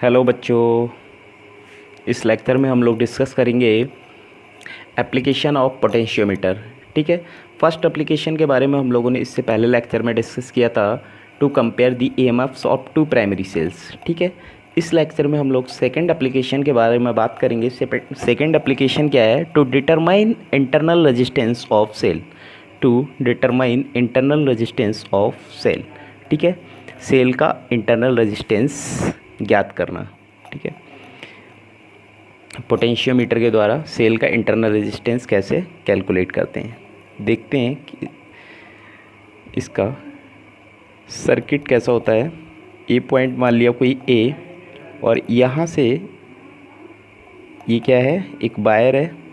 Hello बच्चों। इस lecture में हम लोग डिस्कस करेंगे एप्लीकेशन ऑफ पोटेंशियोमीटर। ठीक है। फर्स्ट एप्लीकेशन के बारे में हम लोगों ने इससे पहले लेक्चर में डिस्कस किया था, to compare the EMFs of two primary cells. ठीक है। इस लेक्चर में हम लोग सेकंड एप्लीकेशन के बारे में बात करेंगे। सेकंड एप्लीकेशन क्या है? To determine internal resistance of cell. To determine internal resistance of cell. ठीक है। सेल का इंटरनल रेजिस्टेंस ज्ञात करना। ठीक है। पोटेंशियोमीटर के द्वारा सेल का इंटरनल रेजिस्टेंस कैसे कैलकुलेट करते हैं, देखते हैं कि इसका सर्किट कैसा होता है। ए पॉइंट मान लिया कोई ए, और यहाँ से ये क्या है, एक वायर है।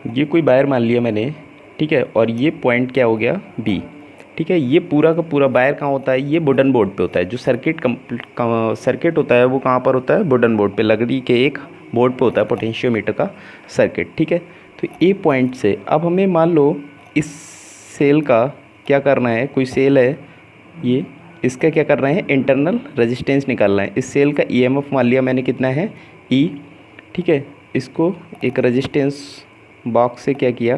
ये कोई वायर मान लिया मैंने, ठीक है। और ये पॉइंट क्या हो गया, बी। ठीक है। ये पूरा का पूरा वायर कहाँ होता है? ये वुडन बोर्ड पे होता है। जो सर्किट होता है वो कहाँ पर होता है? वुडन बोर्ड पे, लकड़ी के एक बोर्ड पे होता है पोटेंशियोमीटर का सर्किट। ठीक है। तो ए पॉइंट से अब हमें मान लो इस सेल का क्या करना है, कोई सेल है ये, इसका क्या करना है, इंटरनल रेजिस्टेंस निकालना है। इस सेल का ईएमएफ मान लिया मैंने कितना है, ई। ठीक है। इसको एक रेजिस्टेंस बॉक्स से क्या किया,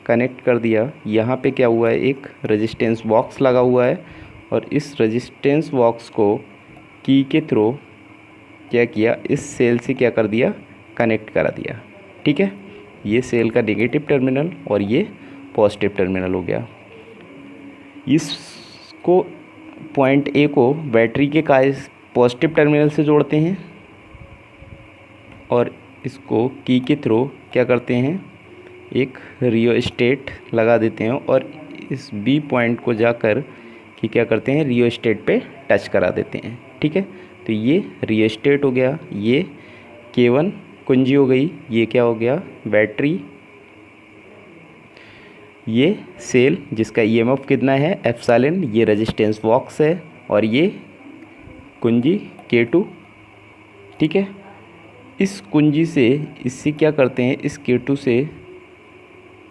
कनेक्ट कर दिया। यहाँ पे क्या हुआ है, एक रेजिस्टेंस बॉक्स लगा हुआ है, और इस रेजिस्टेंस बॉक्स को की के थ्रू क्या किया, इस सेल से क्या कर दिया, कनेक्ट करा दिया। ठीक है। ये सेल का नेगेटिव टर्मिनल और ये पॉजिटिव टर्मिनल हो गया। इसको पॉइंट ए को बैटरी के पॉजिटिव टर्मिनल से जोड़ते हैं, और इसको की के थ्रू क्या करते हैं, एक रियोस्टेट लगा देते हैं, और इस बी पॉइंट को जाकर कि क्या करते हैं, रियोस्टेट पे टच करा देते हैं। ठीक है। तो ये रियोस्टेट हो गया, ये K1 कुंजी हो गई, ये क्या हो गया, बैटरी। ये सेल जिसका ईएमएफ कितना है, एप्सिलॉन, ये रेजिस्टेंस बॉक्स है, और ये कुंजी K2। ठीक है। इस कुंजी से इससे क्या करते हैं, इस K2 से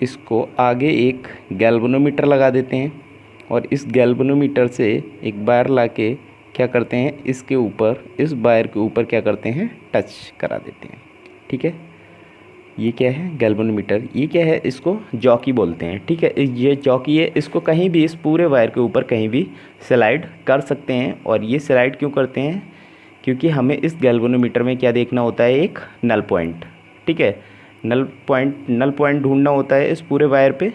इसको आगे एक गैल्वेनोमीटर लगा देते हैं, और इस गैल्वेनोमीटर से एक वायर लाके क्या करते हैं, इसके ऊपर, इस वायर के ऊपर क्या करते हैं, टच करा देते हैं। ठीक है। ये क्या है, गैल्वेनोमीटर। ये क्या है, इसको जॉकी बोलते हैं। ठीक है। ये जॉकी है, इसको कहीं भी इस पूरे वायर के ऊपर कहीं भी स्लाइड कर सकते हैं। और ये स्लाइड क्यों करते हैं, क्योंकि हमें इस गैल्वेनोमीटर में क्या देखना होता है, एक नल पॉइंट। ठीक है। नल पॉइंट ढूंढना होता है इस पूरे वायर पे,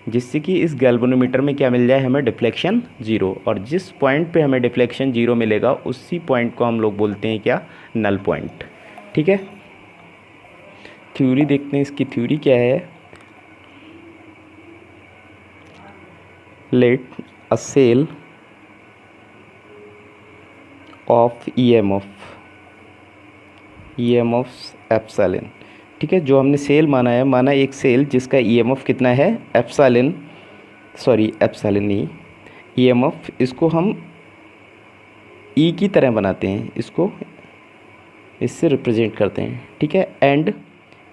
जिससे कि इस गैल्वेनोमीटर में क्या मिल जाए, हमें डिफ्लेक्शन 0। और जिस पॉइंट पे हमें डिफ्लेक्शन 0 मिलेगा उसी पॉइंट को हम लोग बोलते हैं क्या, नल पॉइंट। ठीक है। थ्योरी देखते हैं, इसकी थ्योरी क्या है। Let a cell of EMF epsilon. ठीक है। जो हमने सेल माना है, माना एक सेल जिसका ईएमएफ कितना है, एप्सिलॉन, सॉरी एप्सिलॉन नहीं, ईएमएफ, इसको हम ई की तरह बनाते हैं, इसको इससे रिप्रेजेंट करते हैं। ठीक है। एंड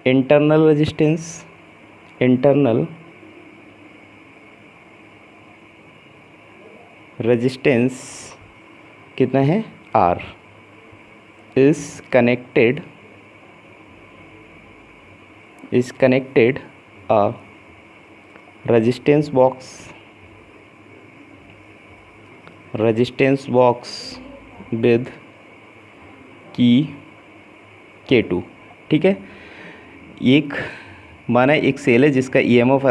इंटरनल रेजिस्टेंस कितना है, are, is connected a resistance box with key K2। ठीक है। एक माना एक सेल है जिसका ईएमएफ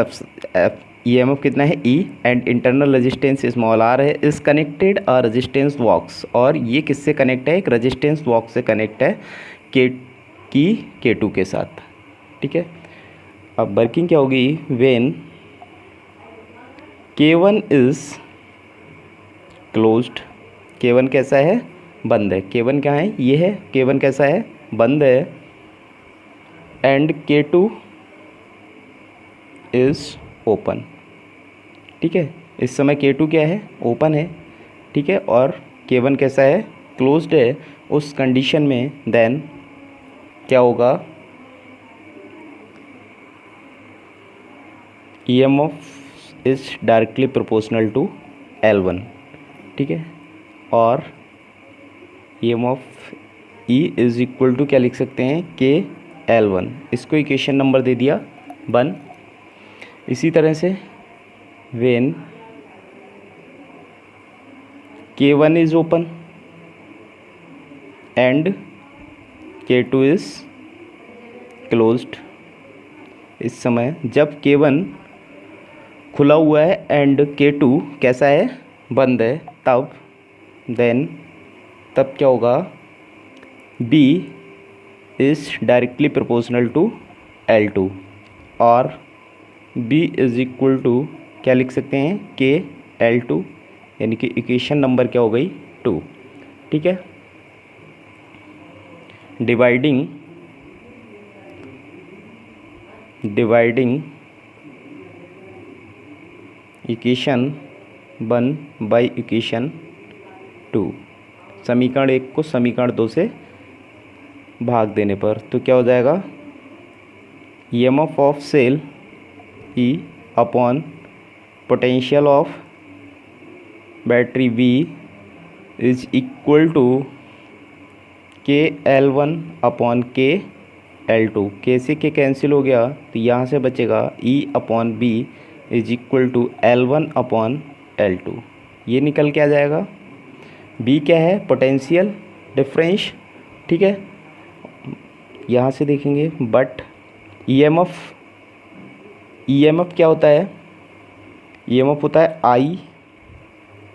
कितना है, E, and internal resistance small R है, इस कनेक्टेड अ रेजिस्टेंस बॉक्स। और ये किससे कनेक्ट है, एक रेजिस्टेंस बॉक्स से कनेक्ट है K2 के साथ। ठीक है। अब वर्किंग क्या होगी, when K1 is closed, K1 कैसा है, बंद है। K1 क्या है, ये है, K1 कैसा है, बंद है। And K2 is open. ठीक है। इस समय K2 क्या है, ओपन है। ठीक है। और K1 कैसा है, क्लोज्ड है। उस कंडीशन में देन क्या होगा, EMF is directly proportional to L1, ठीक है, और EMF E is equal to क्या लिख सकते हैं, KL1। इसको इक्वेशन नंबर दे दिया 1। इसी तरह से when K1 is open and K2 is closed, इस समय जब K1 खुला हुआ है एंड K2 कैसा है, बंद है, तब क्या होगा, B is directly proportional to L2 और B इज इक्वल टू क्या लिख सकते हैं, KL2, यानी कि इक्वेशन नंबर क्या हो गई, 2, ठीक है। डिवाइडिंग इक्वेशन 1 बाई इक्वेशन 2, समीकरण 1 को समीकरण 2 से भाग देने पर तो क्या हो जाएगा, EMF of cell E upon potential of battery V is equal to KL1 upon KL2। K से K कैंसिल हो गया तो यहाँ से बचेगा E upon B is equal to L1 upon L2। ये निकल के आ जाएगा। B क्या है, पोटेंशियल डिफरेंस, ठीक है, यहाँ से देखेंगे। बट EMF क्या होता है, EMF होता है I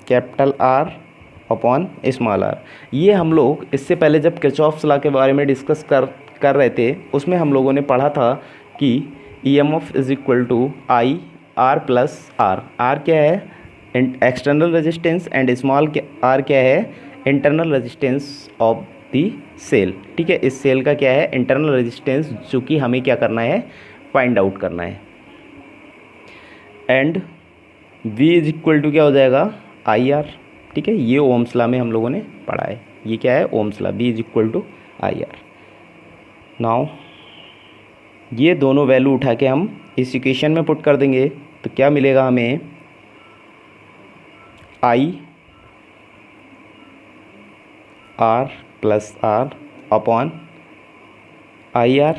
capital R upon small r। ये हम लोग इससे पहले जब किरचॉफ्स लॉ के बारे में डिस्कस कर रहे थे, उसमें हम लोगों ने पढ़ा था कि EMF is equal to I R plus R। R क्या है, external resistance, and small r क्या है, internal resistance of the cell, ठीक है। इस सेल का क्या है, इंटरनल रेजिस्टेंस, जो कि हमें क्या करना है, फाइंड आउट करना है। And V is equal to क्या हो जाएगा, IR, ठीक है। ये ओम्स लॉ में हम लोगों ने पढ़ा है। ये क्या है, Ohm's law, V is equal to IR। Now ये दोनों वैल्यू उठा के हम इस इक्वेशन में पुट कर देंगे तो क्या मिलेगा हमें, I R plus R upon IR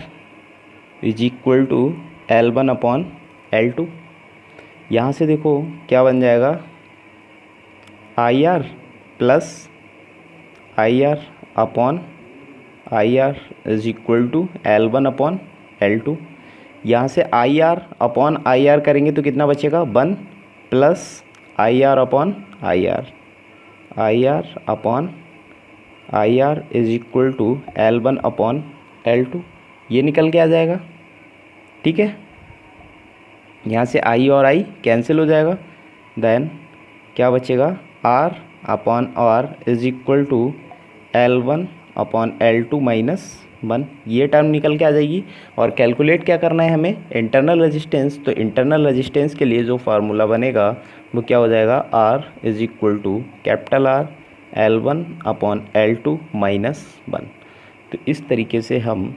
is equal to L1 upon L2। यहाँ से देखो क्या बन जाएगा, IR plus IR upon IR is equal to L1 upon L2। यहाँ से IR अपॉन IR करेंगे तो कितना बचेगा, 1 plus IR upon IR upon IR is equal to L1 upon L2। ये निकल के आ जाएगा, ठीक है। यहाँ से I और I कैंसिल हो जाएगा, देन क्या बचेगा, R upon R is equal to L1 upon L2 minus 1। ये टर्म निकल के आ जाएगी। और कैलकुलेट क्या करना है हमें, इंटरनल रेजिस्टेंस। तो इंटरनल रेजिस्टेंस के लिए जो फार्मूला बनेगा वो क्या हो जाएगा, R is equal to capital R L1 upon L2 minus 1। तो इस तरीके से हम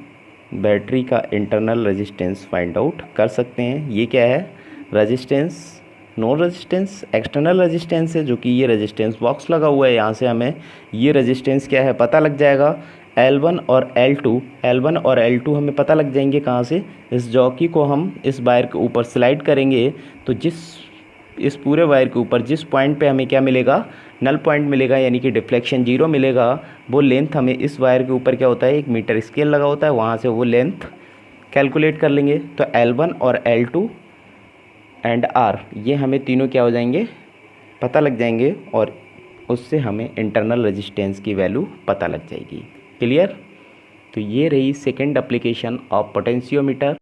बैटरी का इंटरनल रेजिस्टेंस फाइंड आउट कर सकते हैं। ये क्या है, resistance, no resistance, external resistance है, जो कि ये रेजिस्टेंस बॉक्स लगा हुआ है। यहाँ से हमें ये रेजिस्टेंस क्या है पता लग जाएगा। L1 और L2 हमें पता लग जाएंगे कहाँ से, इस जॉकी को हम इस वायर के ऊपर स्लाइड करेंगे तो इस पूरे वायर के ऊपर जिस पॉइंट पे हमें क्या मिलेगा, नल पॉइंट मिलेगा, यानी कि डिफ्लेक्शन 0 मिलेगा, वो लेंथ हमें इस वायर के ऊपर क्या होता है, 1 मीटर स्केल लगा होता है, वहाँ से वो लेंथ कैलकुलेट कर लेंगे। तो L1 और L2 एंड R ये हमें तीनों क्या हो जाएंगे, पता लग जाएंगे, और उससे हमें इंटरनल रेजिस्टेंस की वैल्यू पता लग जाएगी। क्लियर। तो ये रही सेकेंड एप्लीकेशन ऑफ पोटेंशियोमीटर।